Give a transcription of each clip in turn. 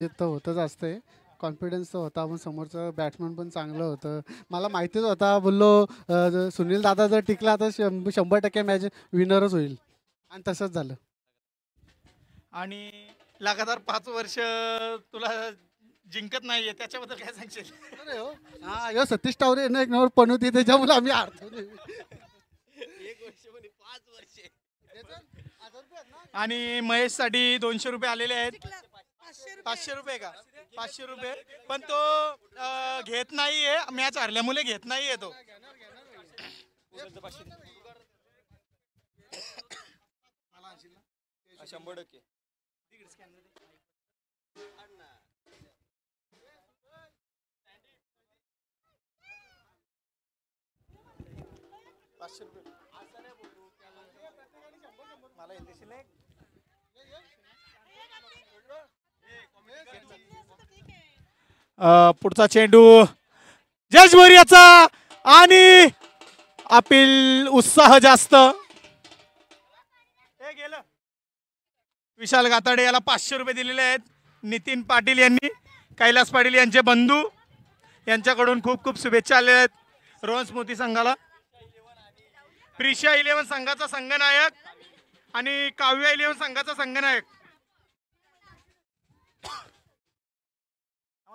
ते तर होतच असते. कॉन्फिडन्स तर होता, पण समोरचं बॅट्समन पण चांगलं होतं. मला माहितीच होता बोललो सुनील दादा जर टिकला तर 100% मॅच विनरच होईल आणि तसंच झालं. आणि लगातार 5 वर्ष तुला जिंकत नाहीये त्याच्याबद्दल काय सांगशील? अरे हो हा ह्यो सतीश टावरे ना एक नंबर पण होती त्याच्यामुळे आम्ही हारतो नेहमी. एक वर्ष म्हणे 5 वर्षे. त्याचं 1000 रुपये आहेत ना? आणि महेशसाठी 200 रुपये आलेले आहेत. 500 रुपये का? 500 रुपये. पण तो घेत नाहीये, मॅच हरल्यामुळे घेत नाहीये तो. 100%. मला येतेशील नाही? पुढचा चेंडू जज बोरियाचा आणि अपील उत्साह जास्त. हे गेलं. विशाल गाताडे याला 500 रुपये दिलेले आहेत. नितीन पाटील यांनी, कैलास पाटील यांचे बंधू यांच्याकडून खूप खूप शुभेच्छा आलेल्या आहेत रोहन स्मृती संघाला. प्रिशा 11 संघाचा संघनायक आणि काव्या 11 संघाचा संघनायक.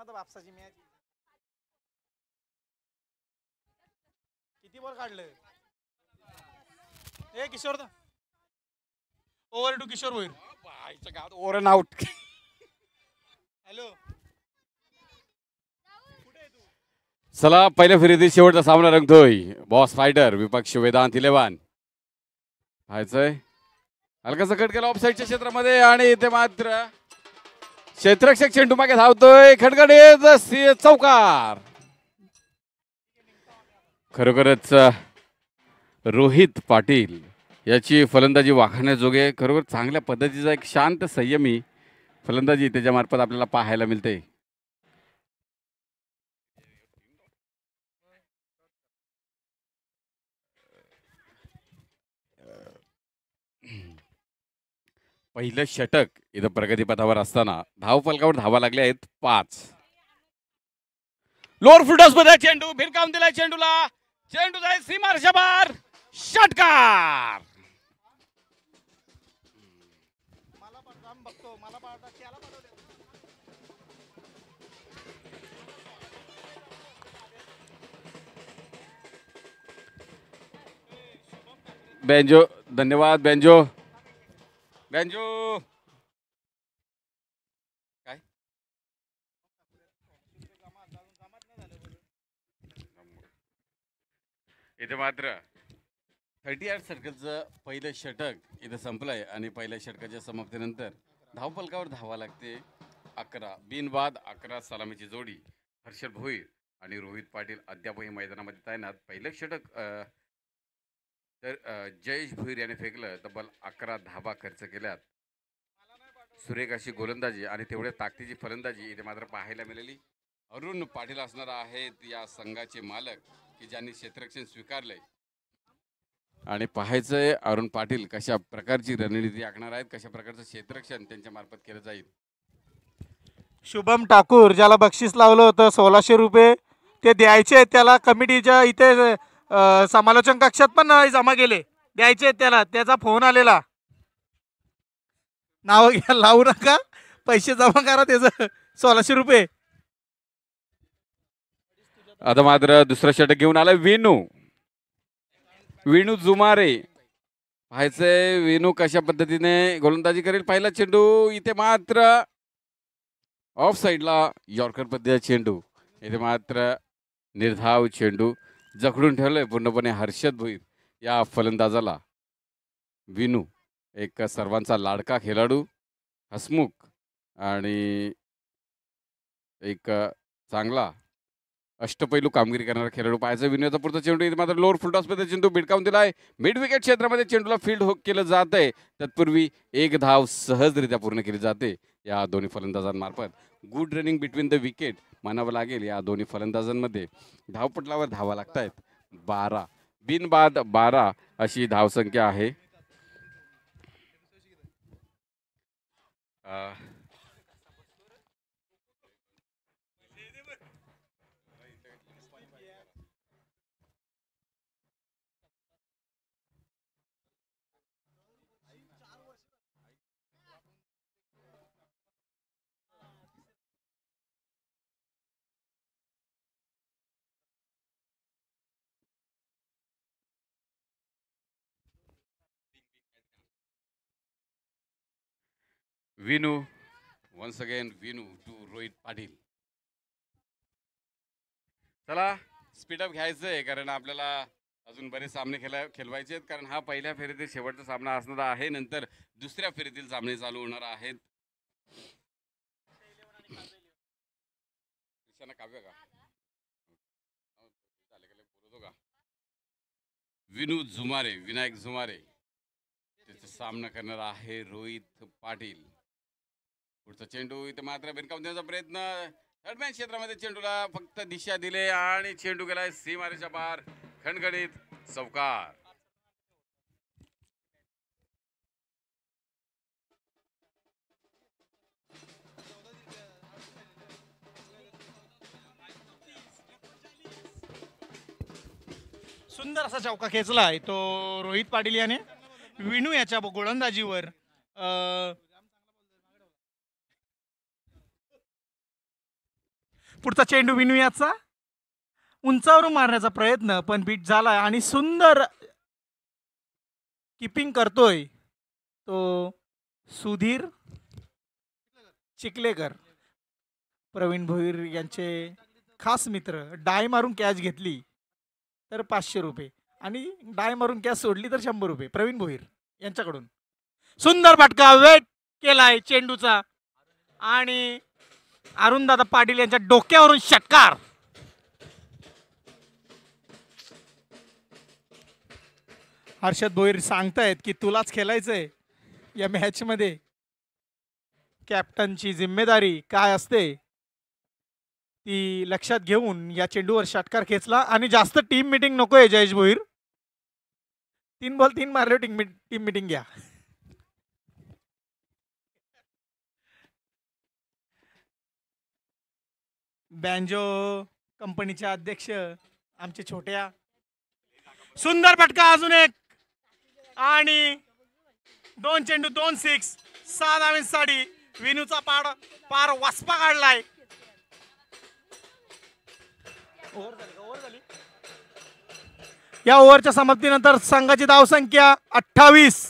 बापसाची मॅच किती बॉल काढले? ए किशोर दा ओव्हर टू किशोर होईल. Over and out. हॅलो. चला पहिल्या फेरीतील शेवटचा सामना रंगतोय. बॉस फायटर विपक्ष वेदांत इलेव्हन. पाहायचंय हलकासा कट केला ऑफसाईडच्या क्षेत्रामध्ये आणि इथे मात्र क्षेत्ररक्षक चेंडू मागे धावतोय. खडखडीत चौकार. खरोखरच रोहित पाटील याची फलंदाजी वाखाणण्याजोगे खरोखर चांगल्या पद्धतीचा एक शांत संयमी फलंदाजी त्याच्यामार्फत आपल्याला पाहायला मिळते. पहिलं षटक इथं प्रगतीपथावर असताना धावफलकावर धावा लागल्या आहेत 5. लोअर फुलटॉस मध्ये चेंडू भिरकावून दिलाय चेंडूला. चेंडू जाईल सीमारेषा बार. षटकार. बघतो मला त्याला बेंजो धन्यवाद बेंजो. बेंजो काय इथे मात्र 38 सर्कलचं पहिलं षटक इथं संपलंय आणि पहिल्या षटकाच्या समाप्तीनंतर धावफलकावर धावा लागते 11. बिनबाद 11 सलामीची जोडी. हर्षद भोईर आणि रोहित पाटील अद्यापही मैदानामध्ये तैनात. पहिलं षटक तर जयेश भोईर याने फेकलं. तब्बल 11 धावा खर्च केल्यात. सुरेख अशी गोलंदाजी आणि तेवढ्या ताकदीची फलंदाजी इथे मात्र पाहायला मिळाली. अरुण पाटील असणार आहेत या संघाचे मालक की ज्यांनी क्षेत्ररक्षण स्वीकारलंय. आणि पाहायचंय अरुण पाटील कशा प्रकारची रणनीती आखणार आहेत, कशा प्रकारचं क्षेत्ररक्षण त्यांच्या मार्फत केलं जाईल. शुभम ठाकूर ज्याला बक्षीस लावलं होतं 1600 रुपये ते द्यायचे त्याला. कमिटीच्या इथे समालोचन कक्षात पण जमा केले. द्यायचे त्याला. त्याचा फोन आलेला. नाव घ्या लावू नका. पैसे जमा करा त्याचं 1600 रुपये. आता मात्र दुसरं षटक घेऊन आलाय विनू जुमारे. पाहायचंय विनू कशा पद्धतीने गोलंदाजी करेल. पहिला चेंडू इथे मात्र ऑफ साईडला यॉर्कर पद्धतीचा चेंडू. इथे मात्र निर्धाव चेंडू जखडून ठेवलंय पूर्णपणे हर्षद भोईर या फलंदाजाला. विनू एक सर्वांचा लाडका खेळाडू, हसमुख आणि एक चांगला अष्टपैलू कामगिरी करणारा खेळाडू. पाहायचा विनूचा पुढचा चेंडू इथे मात्र लोअर फुलटॉसमध्ये चेंडू भिडकावून दिलाय. मिड विकेट क्षेत्रामध्ये चेंडूला फील्ड हुक केलं जात आहे. तत्पूर्वी एक धाव सहजरित्या पूर्ण केली जाते या दोन्ही फलंदाजांमार्फत. Good running between the wicket म्हणावं लागेल या दोन्ही फलंदाजांमध्ये. धावपटलावर धावा लागतायत 12. बिनबाद 12 अशी धावसंख्या आहे. Vinu once again Vinu to Rohit Patil. चला स्पीडअप घ्यायचं आहे कारण आपल्याला अजून बरेच सामने खेळवायचे आहेत कारण हा पहिल्या फेरीतील शेवटचा सामना असणार आहे. नंतर दुसऱ्या फेरीतील सामने चालू होणार आहेत. काव्य का बोलतो का विनू झुमारे विनायक झुमारे त्याचा सामना करणार आहे रोहित पाटील. पुढचा चेंडू इथे मात्र बिनकावून देण्याचा प्रयत्न. दरम्यान क्षेत्रामध्ये चेंडूला फक्त दिशा दिले आणि चेंडू गेलाय सीमारेच्या पार. खणखणीत चौकार. सुंदर असा चौका खेचलाय तो रोहित पाटील याने विनू याच्या गोलंदाजीवर. पुढचा चेंडू विनू याचा उंचावरून मारण्याचा प्रयत्न पण बीट झालाय आणि सुंदर किपिंग करतोय तो सुधीर चिखलेकर. प्रवीण भोईर यांचे खास मित्र. डाय मारून कॅच घेतली तर 500 रुपये आणि डाय मारून कॅच सोडली तर 100 रुपये. प्रवीण भोईर यांच्याकडून सुंदर फटका वेट केलाय चेंडूचा आणि अरुणदादा पाटील यांच्या डोक्यावरून षटकार. हर्षद भोईर सांगतायत की तुलाच खेळायचंय या मॅच मध्ये. कॅप्टनची जिम्मेदारी काय असते ती लक्षात घेऊन या चेंडूवर षटकार खेचला आणि जास्त टीम मीटिंग नकोय जयेश भोईर. 3 बॉल 3 मारले टीम मीटिंग घ्या. बँजो कंपनीचे अध्यक्ष आमचे छोट्या. सुंदर फटका अजून एक आणि 2 चेंडू 2 सिक्स 6 धावांसाठी विनूचा पार वासपा काढलाय. या ओव्हरच्या समाप्तीनंतर संघाची धावसंख्या 28.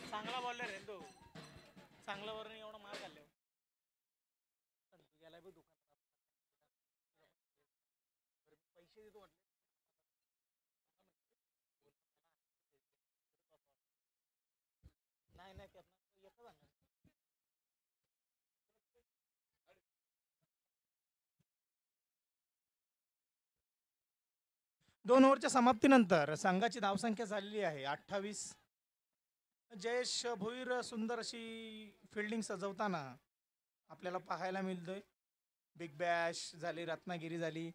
चांगला बॉलर आहे तो. चांगला वरून एवढा मार घालला. पैसे देतो नाही नाही येतं. 2 ओव्हरच्या समाप्तीनंतर संघाची धावसंख्या झालेली आहे 28. जयेश भोईर सुंदर अशी फिल्डिंग सजवताना आपल्याला पाहायला मिळतोय. बिग बॅश झाली, रत्नागिरी झाली,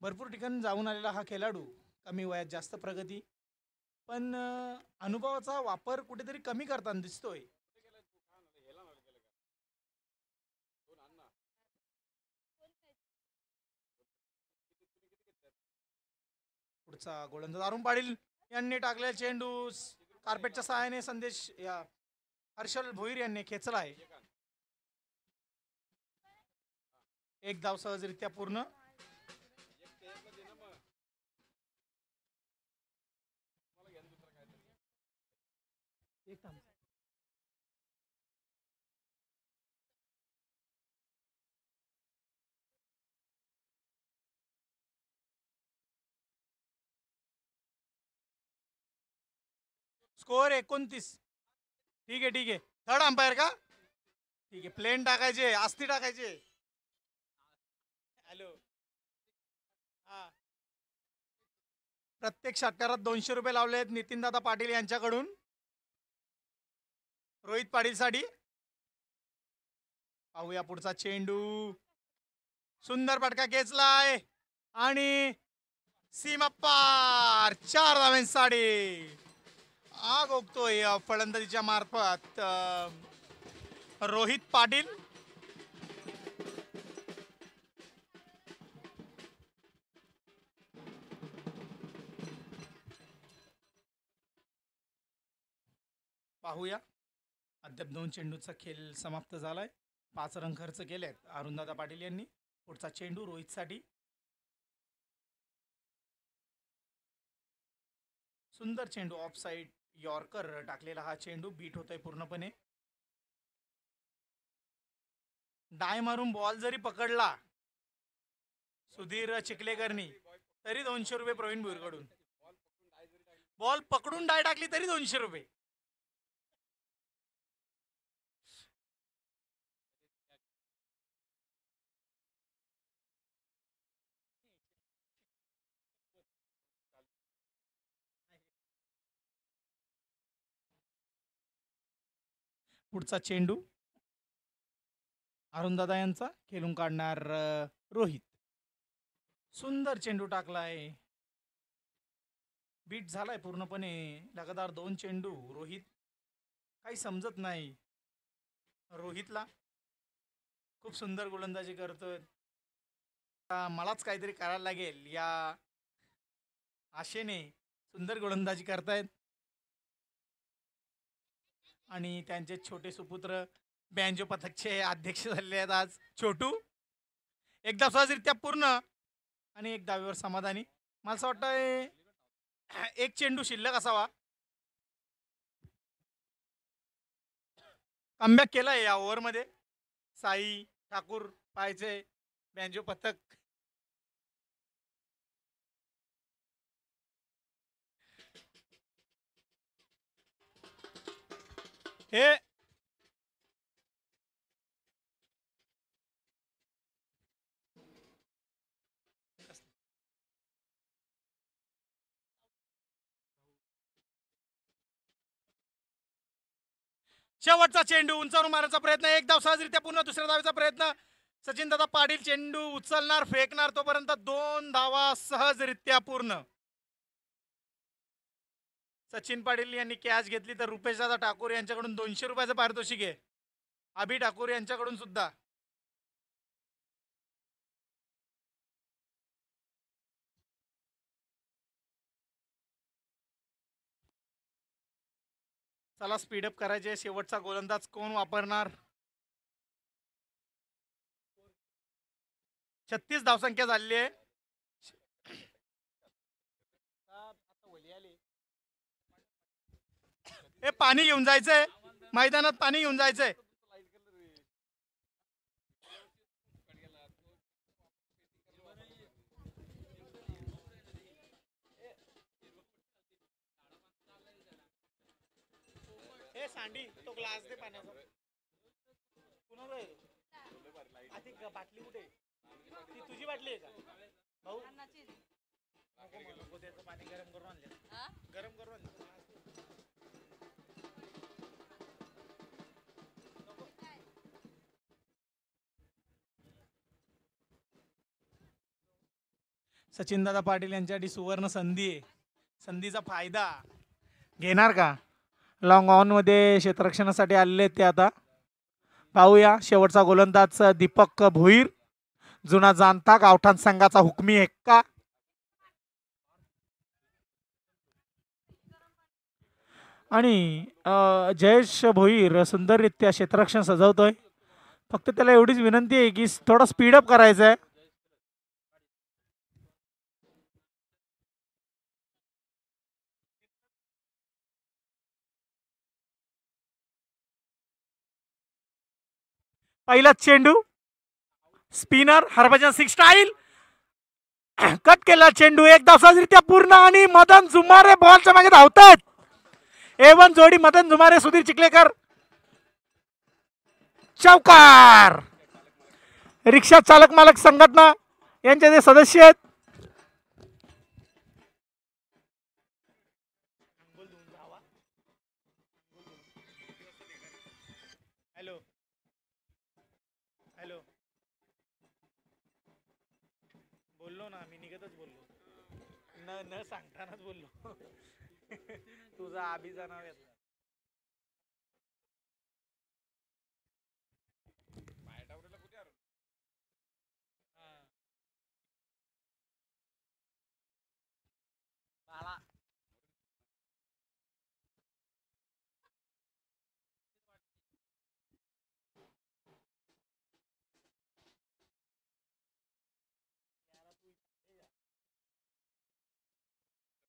भरपूर ठिकाणी जाऊन आलेला हा खेळाडू. कमी वयात जास्त प्रगती पण अनुभवाचा वापर कुठेतरी कमी करताना दिसतोय. पुढचा गोलंदाज अरुण पाटील यांनी टाकलेला चेंडू कार्पेटच्या सहाय्याने संदेश या हर्षल भोईर यांनी खेचला आहे. एक धाव सहजरित्या पूर्ण. स्कोअर 29. ठीक आहे. थर्ड अंपायर का? ठीक आहे. प्लेन टाकायचे, आस्ती टाकायचे. हॅलो. हा. प्रत्येक षटकारात 200 रुपये लावले आहेत नितीनदादा पाटील यांच्याकडून रोहित पाटील साठी. पाहूया पुढचा चेंडू. सुंदर फटका खेचलाय आणि सीमा पार 4 धावांसाठी. आग ओकतोय फलंदाजीच्या मार्फत रोहित पाटील. पाहूया अद्याप 2 चेंडूचा खेळ समाप्त झालाय. 5 रन खर्च केलेत अरुणदादा पाटील यांनी. पुढचा चेंडू रोहित साठी. सुंदर चेंडू ऑफ साइड यॉर्कर टाकलेला हा चेंडू बीट होतोय पूर्णपणे. डाय मारून बॉल जरी पकडला सुधीर चिखलेकरनी तरी 200 रुपये प्रवीण भुईरकडून. बॉल पकडून डाय टाकली तरी 200 रुपये. पुढचा चेंडू अरुणदादा यांचा खेळून काढणार रोहित. सुंदर चेंडू टाकलाय. बीट झालाय पूर्णपणे. लगातार 2 चेंडू. रोहित काही समजत नाही रोहितला. खूप सुंदर गोलंदाजी करतोय. मलाच काहीतरी करायला लागेल या आशेने सुंदर गोलंदाजी करतायत. आणि त्यांचे छोटे सुपुत्र बँजो पथकचे अध्यक्ष झालेले आहेत आज छोटू. एकदा सहजरित्या पूर्ण आणि एक धावेवर समाधानी. मला असं वाटतं एक चेंडू शिल्लक असावा. कमबॅक केलाय या ओव्हरमध्ये साई ठाकूर पाहायचे बँजो पथक. हे शेवटचा चेंडू उंचावरून मारण्याचा प्रयत्न. एक धाव सहजरित्या पूर्ण. दुसऱ्या धावेचा प्रयत्न. सचिन दादा पाटील चेंडू उचलणार फेकणार तोपर्यंत 2 धावा सहजरित्या पूर्ण. सचिन पाटील यांनी कॅच घेतली तर रुपेश दादा ठाकूर यांच्याकडून 200 रुपयाचं पारितोषिक आहे. अभि ठाकूर यांच्याकडून सुद्धा. चला स्पीडअप करायचे. शेवटचा गोलंदाज कोण वापरणार. 36 धावसंख्या झाली आहे. हे पाणी घेऊन जायचंय मैदानात. पाणी घेऊन जायचंय. हे सांडी तो ग्लास दे पाण्याचा. कुणाचा आहे तो? बाटली कुठे? ती तुझी बाटली आहे का भाऊ? नको त्याचं पाणी गरम करून आणले. गरम करून आणले. सचिनदादा पाटील यांच्यासाठी सुवर्ण संधी आहे. संधीचा फायदा घेणार का? लॉंग ऑन मध्ये क्षेत्ररक्षणासाठी आलेले ते. आता पाहूया शेवटचा गोलंदाज दीपक भोईर जुना जाणता गावठाण संघाचा हुकमी एक्का. आणि जयेश भोईर सुंदररित्या क्षेत्ररक्षण सजवतोय. फक्त त्याला एवढीच विनंती आहे की थोडा स्पीडअप करायचा आहे. पहिला चेंडू spinner Harbhajan Singh style. Cut केला चेंडू. एक धावसरित्या पूर्ण. आणि मदन जुमारे बॉलच्या मागे धावतात. A1 जोडी मदन जुमारे सुधीर चिखलेकर. चौकार. रिक्षा चालक मालक संघटना यांचे जे सदस्य आहेत. हॅलो हॅलो बोललो ना मी. निघतच बोललो. न सांगतानाच बोललो. तुझा आबीचा नाव येत.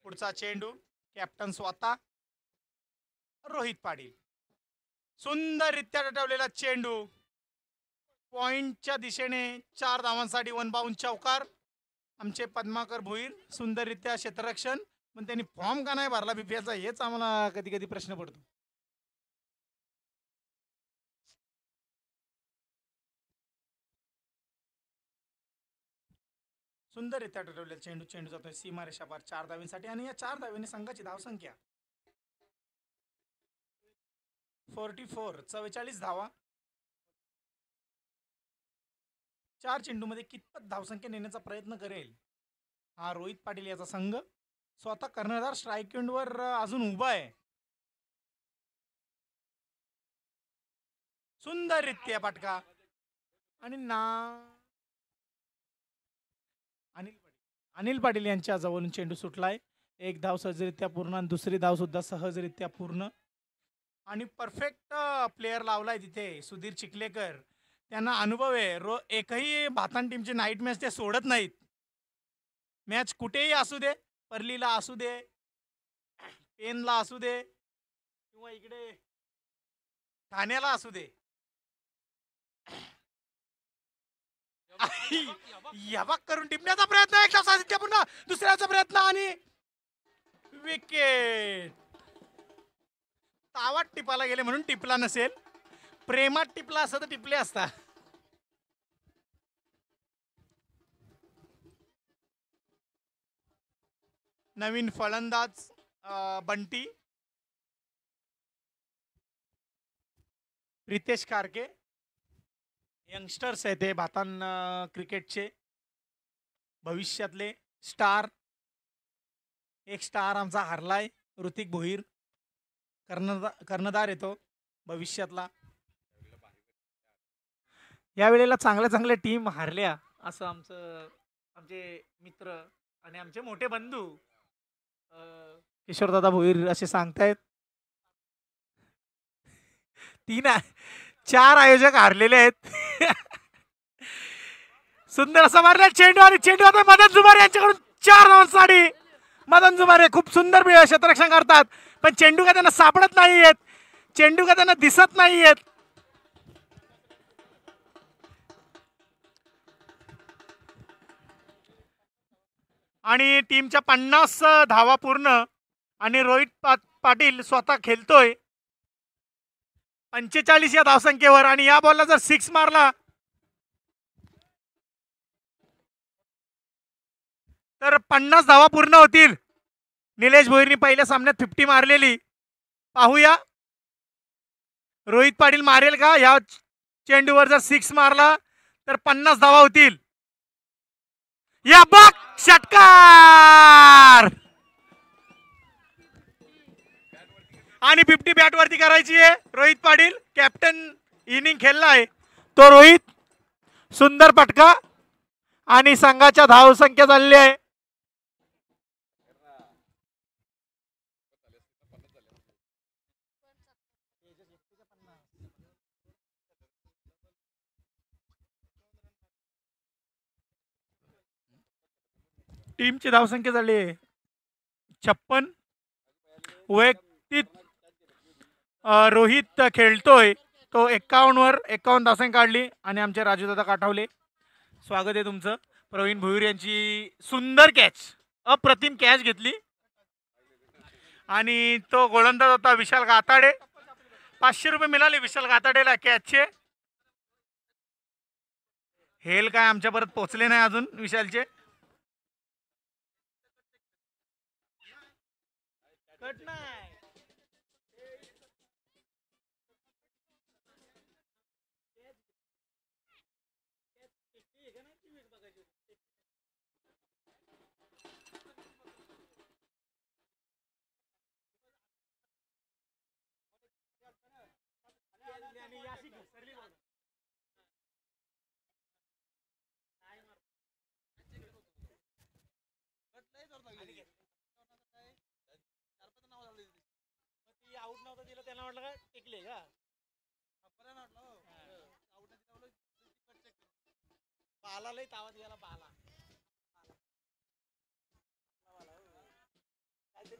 पुढचा चेंडू कॅप्टन स्वतः रोहित पाटील. सुंदररित्या टटवलेला चेंडू पॉइंटच्या दिशेने 4 धावांसाठी 1 बाउंड चौकार. आमचे पद्माकर भोईर सुंदररित्या क्षेत्ररक्षण, पण त्यांनी फॉर्म का नाही भरला बीपीएलचा हेच आम्हाला कधी कधी प्रश्न पडतो. सुंदररित्या टटवलेला चेंडू चेंडू जातोय सीमारेषा पार 4 धावींसाठी आणि या 4 धावीने संघाची धावसंख्या 44 धावा. 4 चेंडूमध्ये कितपत धावसंख्या नेण्याचा प्रयत्न करेल हा रोहित पाटील याचा संघ. स्वतः कर्णधार स्ट्राईक वर अजून उभा आहे. सुंदररित्या पटका आणि अनिल पाटील यांच्या जवळून चेंडू सुटलाय. एक धाव सहजरित्या पूर्ण आणि दुसरी धाव सुद्धा सहजरित्या पूर्ण. आणि परफेक्ट प्लेयर लावलाय तिथे सुधीर चिखलेकर. त्यांना अनुभव आहे. एकही भातान टीमची नाईट मॅच ते सोडत नाहीत. मॅच कुठेही असू दे, परलीला असू दे, पेनला असू दे किंवा इकडे ठाण्याला असू दे. याबाक करून टिपण्याचा प्रयत्न, एक साधित्य पुन्हा दुसऱ्याचा प्रयत्न आणि विकेट. तावात टिपाला गेले म्हणून टिपला नसेल, प्रेमात टिपला असं तर टिपले असता. नवीन फलंदाज बंटी प्रितेश कारके, यंगस्टर्स आहेत ते भातान क्रिकेटचे भविष्यातले स्टार. एक स्टार आमचा हरलाय, ऋतिक भोईर कर्णधार येतो भविष्यातला. या वेळेला चांगल्या चांगल्या टीम हारल्या असं आमचे मित्र आणि आमचे मोठे बंधू किशोरदादा भोईर असे सांगतायत. 4 आयोजक हारलेले आहेत. सुंदर असा मारला चेंडू आणि चेंडू आता मदन जुमारे यांच्याकडून 4 धावांसाठी. मदन जुमारे खूप सुंदर क्षेत्ररक्षण करतात, पण चेंडू का त्यांना सापडत नाहीयेत, चेंडू का त्यांना दिसत नाहीयेत. आणि टीमच्या 50 धावा पूर्ण आणि रोहित पाटील स्वतः खेळतोय 45 या धावसंख्येवर. आणि या बॉलला जर 6 मारला तर 50 धावा पूर्ण होतील. निलेश भोईरनी पहिल्या सामन्यात 50 मारलेली. पाहूया रोहित पाटील मारेल का. या चेंडूवर जर 6 मारला तर 50 धावा होतील. या बघ षटकार आणि 50 बॅट वरती करायची आहे. रोहित पाटील कॅप्टन इनिंग खेळलाय तो रोहित. सुंदर पटका आणि संघाच्या धावसंख्या झालेली आहे. टीमची धावसंख्या झाली आहे 56. वैयक्तिक रोहित खेळतोय तो 51 वर 51 धावसंख्या काढली. आणि आमचे राजूदादा काठावले स्वागत आहे तुमचं. प्रवीण भोईर यांची सुंदर कॅच, अप्रतिम कॅच घेतली आणि तो गोलंदाज होता विशाल गाताडे. 500 रुपये मिळाले विशाल गाताडेला कॅचचे. हेल काय आमच्या परत पोचले नाही अजून विशालचे. कट नाही. आउट नव्हता दिला त्यांना वाटलं का टिकले का. बाला लय तावत गेला. बाला काहीतरी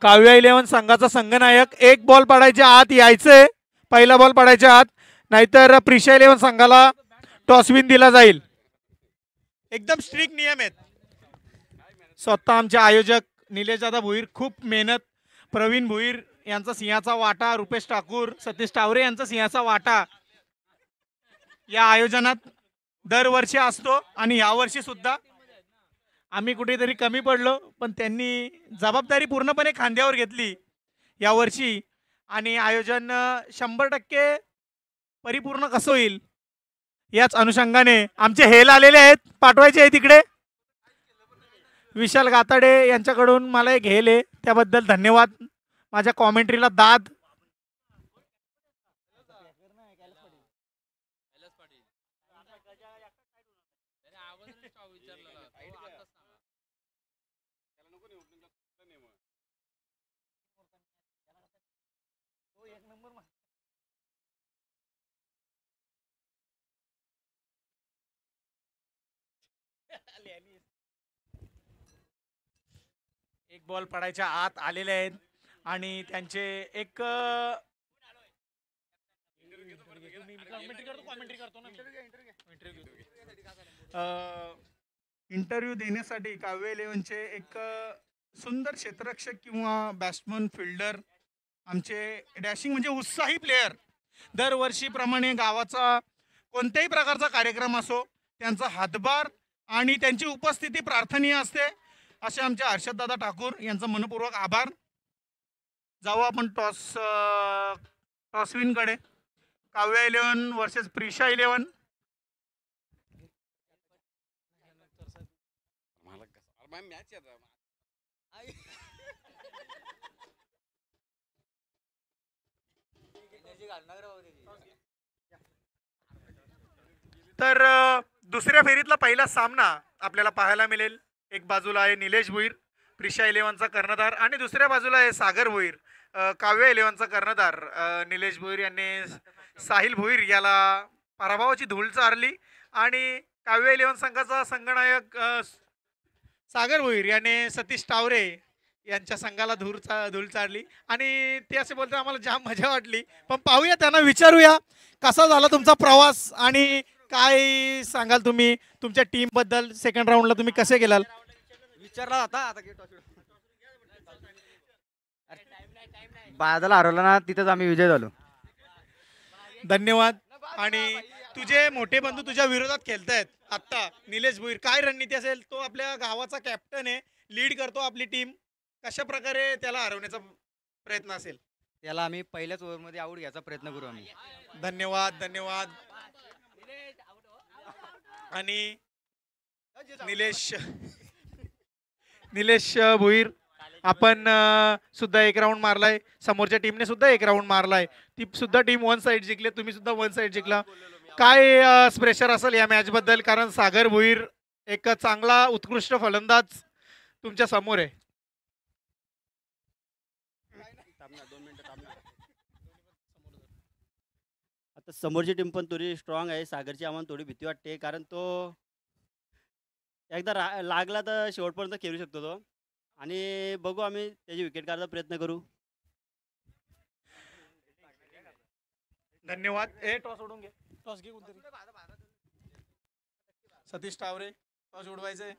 काव्या इलेव्हन संघाचा संघनायक एक बॉल पडायच्या आत यायचंय, पहिला बॉल पडायच्या आत, नाहीतर प्रिशा इलेव्हन संघाला टॉसविन दिला जाईल. एकदम स्ट्रिक्ट नियम आहेत. स्वतः आमचे आयोजक निलेश दादा भोईर, खूप मेहनत, प्रवीण भोईर यांचा सिंहाचा वाटा, रुपेश ठाकूर, सतीश टावरे यांचा सिंहाचा वाटा या आयोजनात दरवर्षी असतो. आणि यावर्षी सुद्धा आम्ही कुठेतरी कमी पडलो, पण त्यांनी जबाबदारी पूर्णपणे खांद्यावर घेतली यावर्षी. आणि आयोजन 100% परिपूर्ण कसं होईल याच अनुषंगाने आमचे हेल आलेले आहेत, पाठवायचे आहे तिकडे. विशाल गाताडे यांच्याकडून मला एक हेल आहे, त्याबद्दल धन्यवाद. माझ्या कॉमेंट्रीला दाद. एक बॉल पडायच्या आत आलेले आहेत आणि त्यांचे एक इंटरव्ह्यू देण्यासाठी काव्य इलेव्हनचे एक सुंदर क्षेत्ररक्षक किंवा बॅट्समन फिल्डर, आमचे डॅशिंग म्हणजे उत्साही प्लेयर, दरवर्षीप्रमाणे गावाचा कोणत्याही प्रकारचा कार्यक्रम असो त्यांचा हातभार आणि त्यांची उपस्थिती प्रार्थनीय असते. असे आमचे हर्षददादा ठाकूर यांचा मनपूर्वक आभार. जाऊ आपण टॉसविनकडे. Kavya eleven versus Prisha eleven. तर दुसऱ्या फेरीतला पहिला सामना आपल्याला पाहायला मिळेल. एक बाजूला आहे निलेश भोईर प्रिशा इलेव्हनचा कर्णधार आणि दुसऱ्या बाजूला आहे सागर भोईर काव्या इलेव्हनचा कर्णधार. निलेश भोईर यांनी साहिल भोईर याला पराभवाची धूळ चारली आणि काव्या इलेव्हन संघाचा संघनायक सागर भोईर याने सतीश टावरे यांच्या संघाला धूळ चारली. आणि ते असे बोलते आम्हाला जाम मजा वाटली. पण पाहूया, त्यांना विचारूया कसा झाला तुमचा प्रवास आणि काय सांगाल तुम्ही तुमच्या टीम बद्दल. सेकंड राऊंडला तुम्ही कसे गेलाल विचारला आता बादल हरवला ना, तिथेच आम्ही विजय झालो. धन्यवाद. आणि तुझे मोठे बंधू तुझ्या विरोधात खेळतायत आत्ता, निलेश भोईर, काय रणनीती असेल? तो आपल्या गावाचा कॅप्टन आहे, लीड करतो आपली टीम, कशा प्रकारे त्याला हरवण्याचा प्रयत्न असेल? त्याला आम्ही पहिल्याच ओव्हरमध्ये आऊट घ्यायचा प्रयत्न करू आम्ही. धन्यवाद धन्यवाद. आणि निलेश भोईर, आपण सुद्धा एक राऊंड मारलाय, समोरच्या टीमने सुद्धा एक राऊंड मारलाय, ती सुद्धा टीम वन साइड जिंकले, तुम्ही सुद्धा वन साइड जिंकला. काय प्रेशर असेल या मॅच बद्दल? कारण सागर भोईर एक चांगला उत्कृष्ट फलंदाज तुमच्या समोर आहे. आता समोरची टीम पण थोडी स्ट्रॉंग आहे. सागरची आम्हाला थोडी भीती वाटते, कारण तो एकदा लागला तर शेवटपर्यंत खेळू शकतो तो. आणि बघू, आम्ही त्याची विकेट काढायचा प्रयत्न करू. धन्यवाद. टॉस उडून घे, टॉस घे कोणतरी. सतीश टावरे, टॉस उडवायचंय.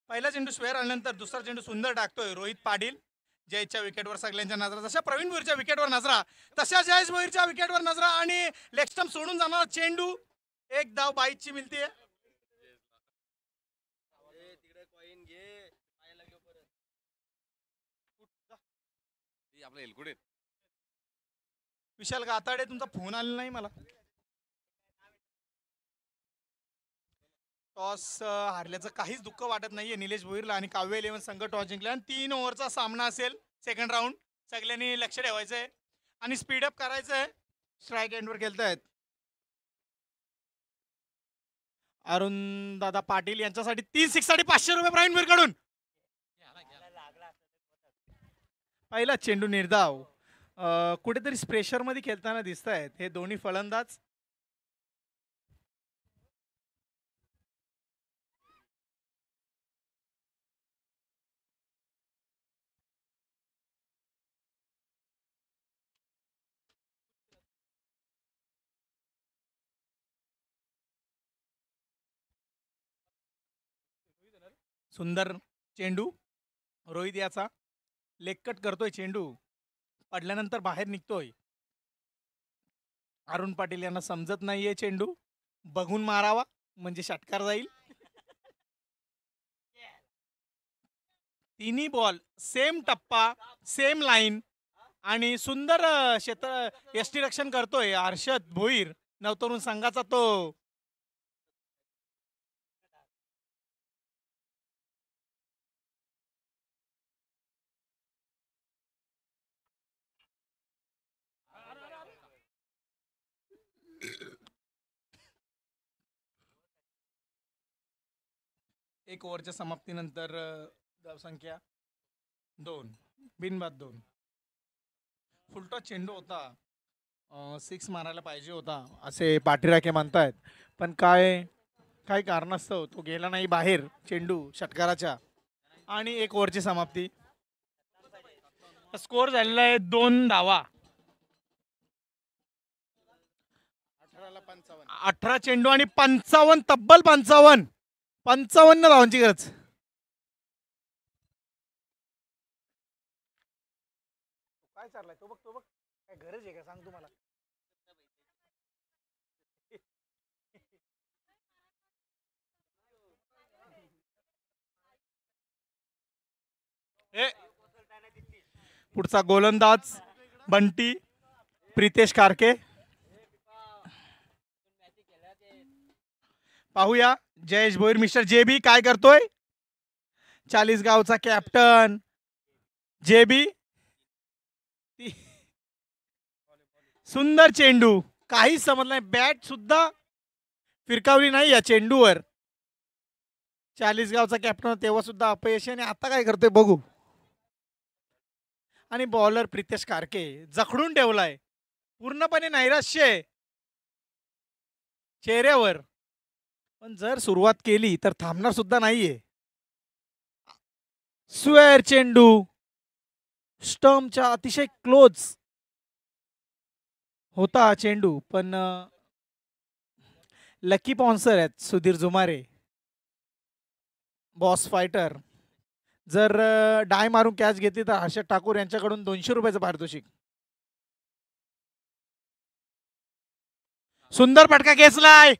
पहिला चेंडू स्क्वेअर आल्यानंतर दुसरा चेंडू सुंदर टाकतोय रोहित पाटील. जयच्या विकेटवर सगळ्यांच्या नजरा, जशा प्रवीण भोईरच्या विकेटवर नजरा तशा जयेश भोईरच्या विकेटवर नजरा. आणि लेग स्टंप सोडून जाणार चेंडू, एक धाव बाईकची मिळते. विशाल गाताडे, तुमचा फोन आलेला नाही मला. टॉस हारल्याचं काहीच दुःख वाटत नाहीये निलेश भोईरला. आणि काव्य इलेव्हन संघ टॉस जिंकला आणि 3 ओव्हरचा सामना असेल सेकंड राऊंड. सगळ्यांनी लक्ष ठेवायचंय आणि स्पीडअप करायचंय. स्ट्राईक एंडवर खेळतायत. अरुण दादा पाटील यांच्यासाठी 3 6 साठी ₹500 प्रवीण भोईर कडून. पहिला चेंडू निर्धाव. कुठेतरी प्रेशरमध्ये खेळताना दिसत आहेत हे दोन्ही फलंदाज. सुंदर चेंडू. रोहित याचा लेगकट करतोय चेंडू. पडल्यानंतर बाहेर निघतोय. अरुण पाटील यांना समजत नाहीये चेंडू बघून मारावा म्हणजे षटकार जाईल. तिन्ही बॉल सेम टप्पा सेम लाईन आणि सुंदर क्षेत्र यष्टीरक्षण करतोय हर्षद भोईर नवतरुण संघाचा तो. एक ओव्हरच्या समाप्तीनंतर धावसंख्या 2 बिनबाद 2. फुलटॉस चेंडू होता. 6 मारायला पाहिजे होता असे पाठीराखे म्हणतायत पण काय काय कारणास्तव तो गेला नाही बाहेर चेंडू षटकाराच्या. आणि एक ओव्हरची समाप्ती. स्कोर झालेला आहे 2 धावा. 18 चेंडू आणि 55 तब्बल 55 धावांची गरज. काय चाललंय तो बघ काय गरज आहे का सांग तुम्हाला. पुढचा गोलंदाज बंटी प्रितेश कारके. पाहूया जयेश भोईर मिस्टर जेबी काय करतोय. 40 गावचा कॅप्टन जेबी. सुंदर चेंडू काहीच समजलं नाही. बॅट सुद्धा फिरकावली नाही या चेंडूवर. 40 गावचा कॅप्टन तेव्हा सुद्धा अपयश आणि आता काय करतोय बघू. आणि बॉलर प्रितेश कारके जखडून ठेवलाय पूर्णपणे नैराश्य चेहऱ्यावर. पण जर सुरुवात केली तर थांबणार सुद्धा नाहीये. स्क्वेअर चेंडू स्टंपच्या अतिशय क्लोज होता चेंडू पण लकी पॉन्सर आहेत सुधीर जुमारे बॉस फायटर. जर डाय मारून कॅच घेतली तर हर्षद ठाकूर यांच्याकडून 200 रुपयाचं पारितोषिक. सुंदर फटका खेचलाय.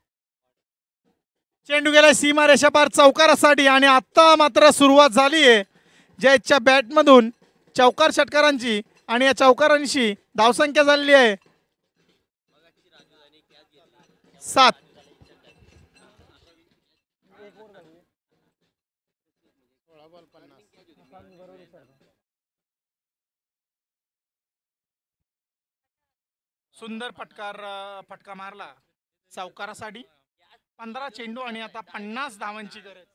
चेंडू गेलाय सीमा रेषा पार चौकारासाठी आणि आता मात्र सुरुवात झाली आहे जयच्या बॅटमधून चौकार षटकारांची. आणि या चौकारांशी धावसंख्या झालेली आहे 7. सुंदर फटका मारला चौकारासाठी. 15 चेंडू आणि आता 50 धावांची गरज.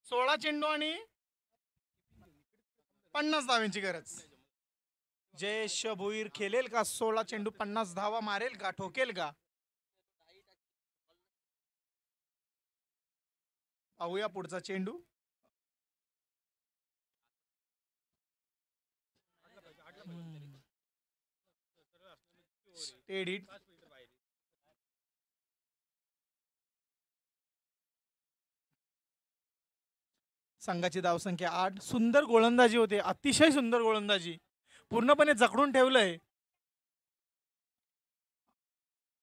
16 चेंडू आणि 50 धावांची गरज. जयेश भोईर खेळेल का 16 चेंडू 50 धावा मारेल का ठोकेल का पाहूया पुढचा चेंडू. स्टेडी संघाची धावसंख्या 8. सुंदर गोलंदाजी होते अतिशय सुंदर गोलंदाजी पूर्णपणे जखडून ठेवलंय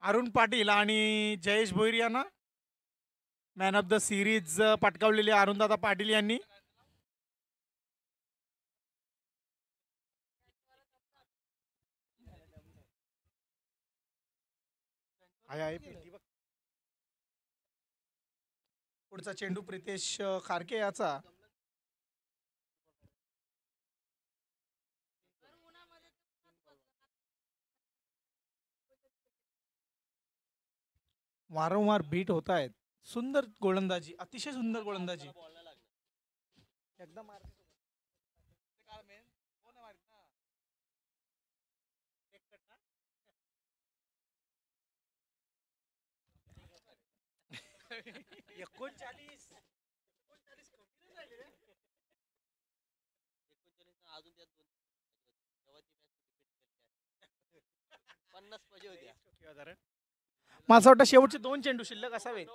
अरुण पाटील आणि जयेश भोईर यांना. मॅन ऑफ द सिरीज पटकावलेले अरुणदादा पाटील यांनी. पुढचा चेंडू प्रितेश खारके याचा. वारंवार बीट होत आहेत. सुंदर गोलंदाजी अतिशय सुंदर गोलंदाजी. एकदम मला असं वाटतं शेवटचे 2 चेंडू शिल्लक असावेत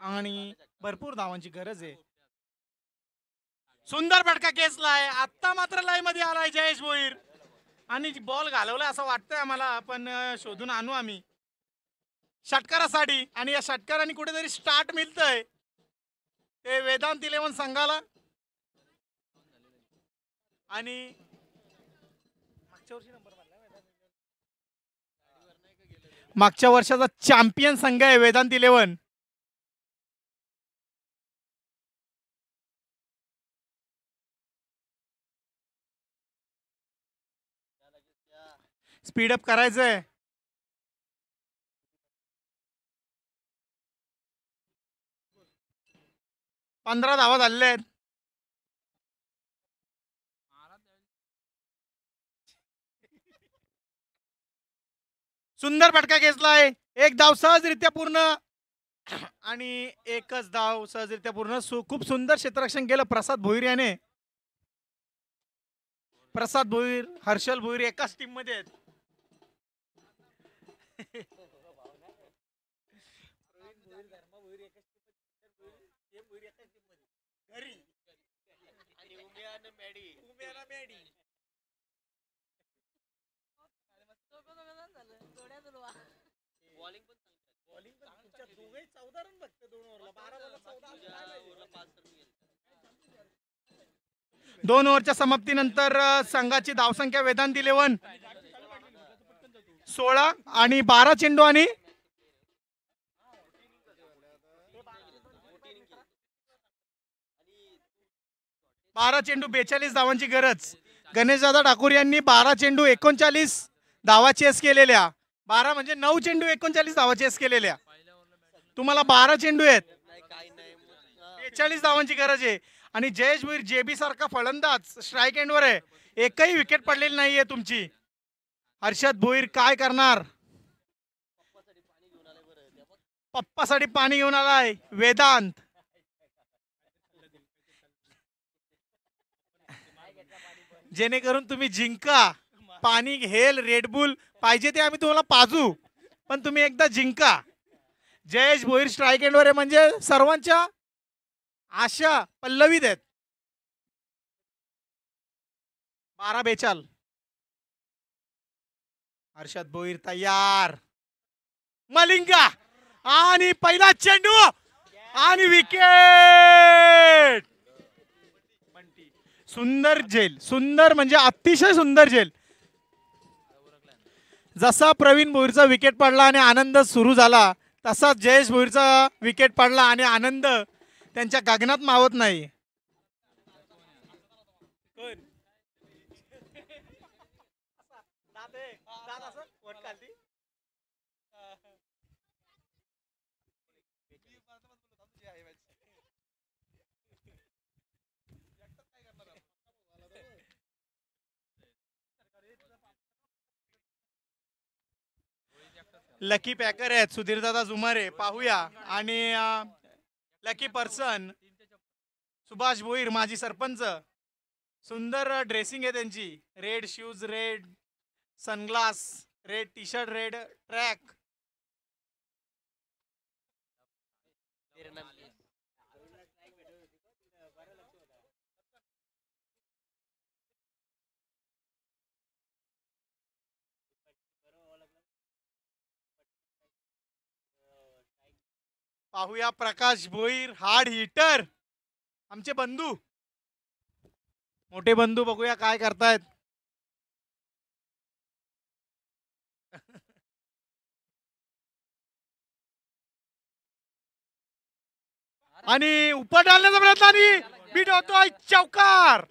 आणि भरपूर धावांची गरज आहे. सुंदर फटका केसलाय. आत्ता मात्र लाईन मध्ये आलाय जयेश भोईर आणि बॉल घालवलाय असं वाटतंय आम्हाला, पण शोधून आणू आम्ही षटकारासाठी. आणि या षटकाराने कुठेतरी स्टार्ट मिळतंय ते वेदांत 11 संघाला. आणि मागच्या वर्षाचा चॅम्पियन संघ आहे वेदांत 11. स्पीडअप करायचंय. पंधरा धावा झालेल्या आहेत. सुंदर फटका घेतलाय. एक धाव सहजरित्या पूर्ण आणि एकच धाव सहजरित्या पूर्ण. खूप सुंदर क्षेत्ररक्षण केलं प्रसाद भोईर याने. प्रसाद भोईर, हर्षल भोईर एकाच टीम मध्ये आहेत. दोन ओव्हरच्या समाप्तीनंतर संघाची धावसंख्या वेदांत 11 16 आणि 12 चेंडू आणि 12 चेंडू 42 धावांची गरज. गणेशदादा ठाकूर यांनी 12 चेंडू 39 धावा चेस केलेल्या. 12 म्हणजे 9 चेंडू 39 धावा चेस केलेल्या. तुम्हाला 12 चेंडू आहेत, 42 धावांची गरज आहे. आणि जयेश भोईर जेबी सारखा फलंदाज स्ट्राईक एंडवर आहे. एकही विकेट पडलेली नाहीये तुमची. हर्षद भोईर काय करणार? पप्पासाठी पाणी घेऊन आलाय वेदांत. जेणेकरून तुम्ही जिंका. पाणी घेल, रेडबुल पाहिजे ते आम्ही तुम्हाला पाजू, पण तुम्ही एकदा जिंका. जयेश भोईर स्ट्राईक एंडवर आहे म्हणजे सर्वांच्या आशा पल्लवीत आहेत. 12-42. हर्षद भोईर तयार. मलिंगा आणि पहिला चेंडू आणि विकेट. सुंदर झेल, सुंदर म्हणजे अतिशय सुंदर झेल. जसा प्रवीण भोईरचा विकेट पडला आणि आनंद सुरू झाला, तसाच जयेश भोईरचा विकेट पडला आणि आनंद त्यांच्या गगनात मावत नाही. लकी पॅकर आहेत सुधीरदादा जुमारे, पाहूया. आणि लकी पर्सन सुभाष भोईर, माजी सरपंच. सुंदर ड्रेसिंग आहे त्यांची. Red shoes, red sunglass, red T shirt, red track. पाहूया प्रकाश भोईर, हार्ड हिटर, आमचे बंधू, मोठे बंधू. बघूया काय करतायत. आणि उपट डालण्याचा प्रयत्न आणि बीट होतोय. चौकार.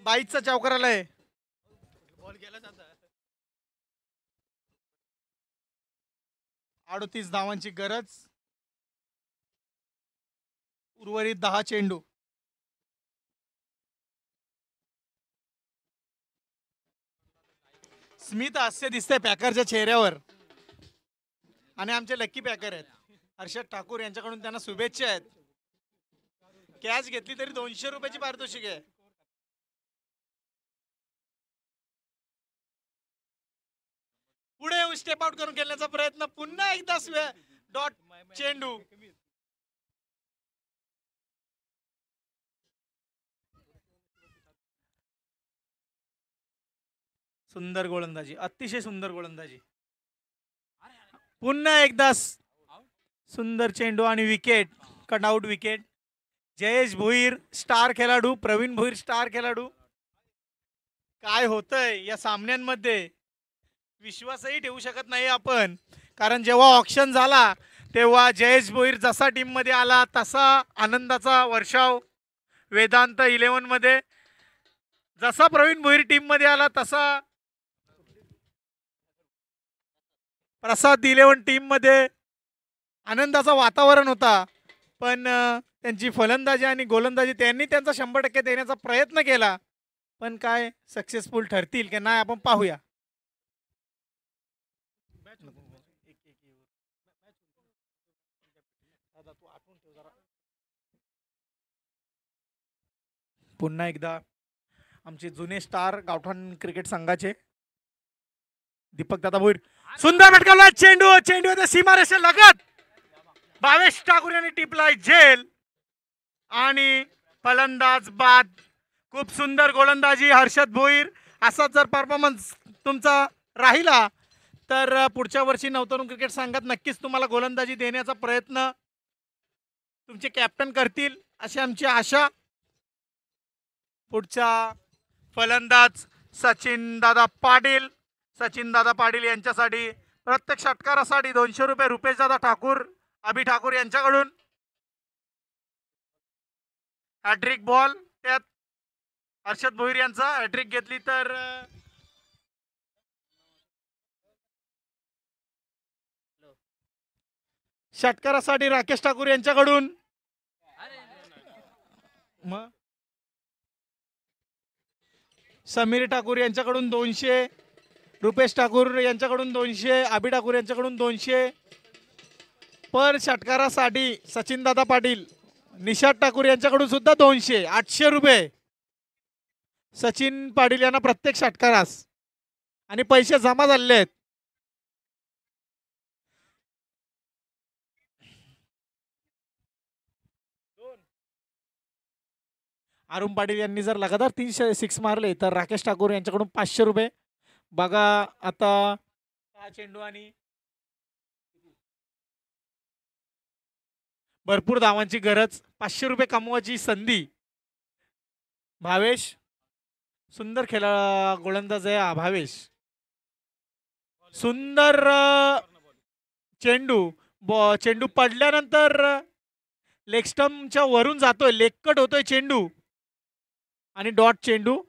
बाईचा चौकार आलाय. 38 धावांची गरज. उर्वरित 10 चेंडू. स्मित हास्य दिसतंय पॅकरच्या चेहऱ्यावर. आणि आमचे लक्की पॅकर आहेत हर्षद ठाकूर, यांच्याकडून त्यांना शुभेच्छा आहेत. कॅच घेतली तरी 200 रुपयाची पारितोषिक आहे. पुढे येऊन स्टेप आउट करून खेळण्याचा प्रयत्न, पुन्हा एकदा डॉट चेंडू. सुंदर गोलंदाजी, अतिशय सुंदर गोलंदाजी. पुन्हा एकदा सुंदर चेंडू आणि wicket, cutout wicket. Jayesh Bhoir star खेळाडू, प्रवीण भोईर स्टार खेळाडू. काय होतंय या सामन्यांमध्ये विश्वासही ठेवू शकत नाही आपण, कारण जेव्हा ऑक्शन झाला तेव्हा जयेश भोईर जसा टीम मध्ये आला तसा आनंदाचा वर्षाव वेदांत 11 मध्ये, जसा प्रवीण भोईर टीम मध्ये आला तसा प्रसाद 11 टीम मध्ये आनंदाचं वातावरण होता. पण त्यांची फलंदाजी आणि गोलंदाजी त्यांनी त्यांचा 100% देण्याचा प्रयत्न केला, पण काय सक्सेसफुल ठरतील की नाही आपण पाहूया. पुन्हा एकदा आमचे जुने स्टार गावठाण क्रिकेट संघाचे दीपक दादा भोईर, सुंदर भटकावला चेंडू, चेंडू सीमारेषा लगत भावेश ठाकूर यांनी टिपलाय झेल आणि फलंदाज बाद. खूप सुंदर गोलंदाजी हर्षद भोईर. असाच जर परफॉर्मन्स तुमचा राहिला तर पुढच्या वर्षी नवतरुण क्रिकेट संघात नक्कीच तुम्हाला गोलंदाजी देण्याचा प्रयत्न तुमचे कॅप्टन करतील अशी आमची आशा. पुढचा फलंदाज सचिन दादा पाटील. सचिन दादा पाटील यांच्यासाठी प्रत्येक षटकारासाठी 200 रुपये रुपेश दादा ठाकूर, अभि ठाकूर यांच्याकडून. हॅट्रिक बॉल, त्यात हर्षद भोईर यांचा हॅट्रिक घेतली तर षटकारासाठी राकेश ठाकूर यांच्याकडून. मग समीर ठाकूर यांच्याकडून 200, रुपेश ठाकूर यांच्याकडून 200, अभि ठाकूर यांच्याकडून 200 पर षटकारासाठी. सचिन दादा पाटील, निषाद ठाकूर यांच्याकडून सुद्धा 200, 800 रुपये सचिन पाटील यांना प्रत्येक षटकारास, आणि पैसे जमा झाले आहेत. अरुण पाटील यांनी जर लगातार 3 सिक्स मारले तर राकेश ठाकूर यांच्याकडून 500 रुपये. बघा आता हा चेंडू आणि भरपूर धावांची गरज, 500 रुपये कमवायची संधी. भावेश सुंदर खेळा गोलंदाज आहे हा भावेश. सुंदर चेंडू, चेंडू पडल्यानंतर लेग स्टंपच्या वरून जातोय, लेगकट होतोय चेंडू आणि डॉट चेंडू.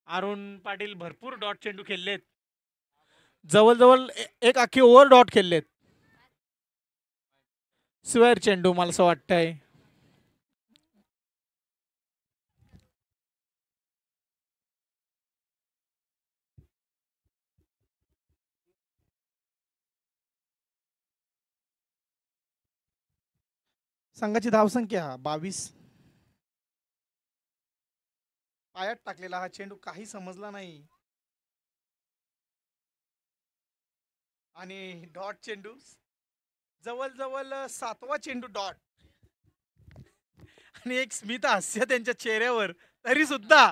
अरुण पाटील भरपूर डॉट चेंडू खेळलेत, जवळजवळ एक अख्खी ओव्हर डॉट खेळलेत. स्क्वेअर चेंडू मला असं वाटतंय. संघाची धावसंख्या 22. पायात टाकलेला हा चेंडू काही समजला नाही आणि डॉट चेंडू, जवळजवळ 7वा चेंडू डॉट, आणि एक स्मित हास्य त्यांच्या चेहऱ्यावर. तरी सुद्धा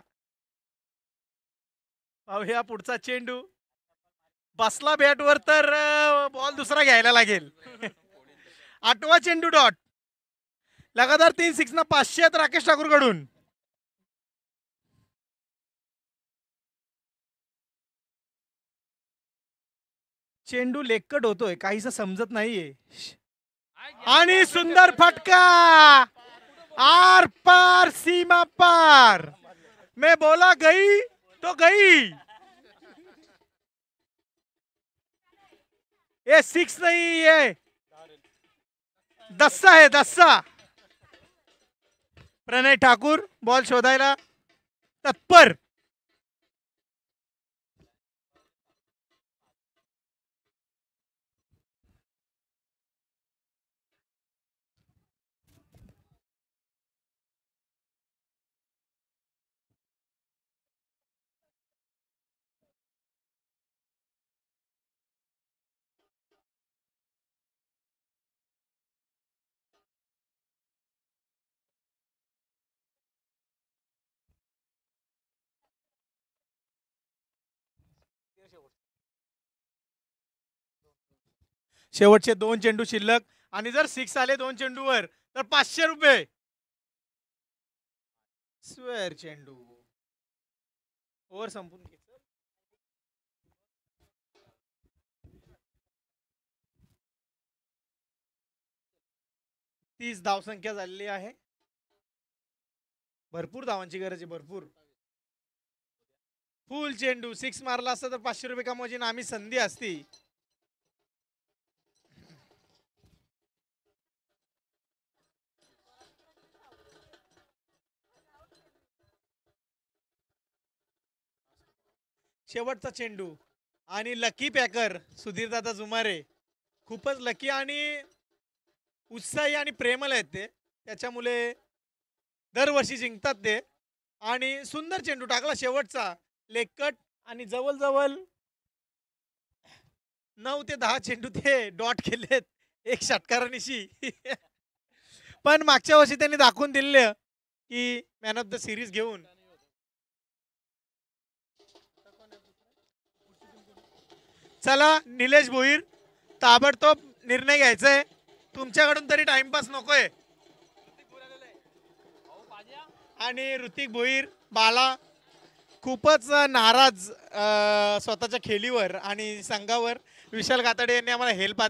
पाहूया पुढचा चेंडू. बसला बॅटवर तर बॉल दुसरा घ्यायला लागेल. 8वा चेंडू डॉट. लगातार 3 सिक्स ना 500 आहेत राकेश ठाकूर कडून. चेंडू लेकट होतोय, काहीच समजत नाहीये. आणि सुंदर फटका, आर पार सीमा पार. मैं बोला गई तो गई. ये 6 नहीं है, 10 है, 10. प्रणय ठाकूर बॉल शोधायला तत्पर. शेवटचे 2 चेंडू शिल्लक आणि जर 6 आले 2 चेंडूवर तर 500 रुपये. स्क्वेअर चेंडू ओव्हर संपून घे. 30 धावसंख्या झालेली आहे. भरपूर धावांची गरज आहे, भरपूर. फुल चेंडू 6 मारला असता तर 500 रुपये कमवायची आम्ही संधी असती. शेवटचा चेंडू आणि लकी पॅकर सुधीरदादा जुमारे खूपच लकी आणि उत्साही आणि प्रेमळ आहेत ते, त्याच्यामुळे दरवर्षी जिंकतात ते. आणि सुंदर चेंडू टाकला शेवटचा लेकट आणि जवळ 9 ते 10 चेंडू ते डॉट केलेत एक षटकारानिशी. पण मागच्या वर्षी त्यांनी दाखवून दिलं की मॅन ऑफ द सिरीज घेऊन. चला निलेश भोईर, ताबडतोब निर्णय घ्यायचा आहे. तुमच्याकडून तरी टाइमपास नकोय. आणि ऋतिक भोईर बाला खूपच नाराज स्वतःच्या खेळीवर आणि संघावर. विशाल गाताडे यांनी आम्हाला हेल्प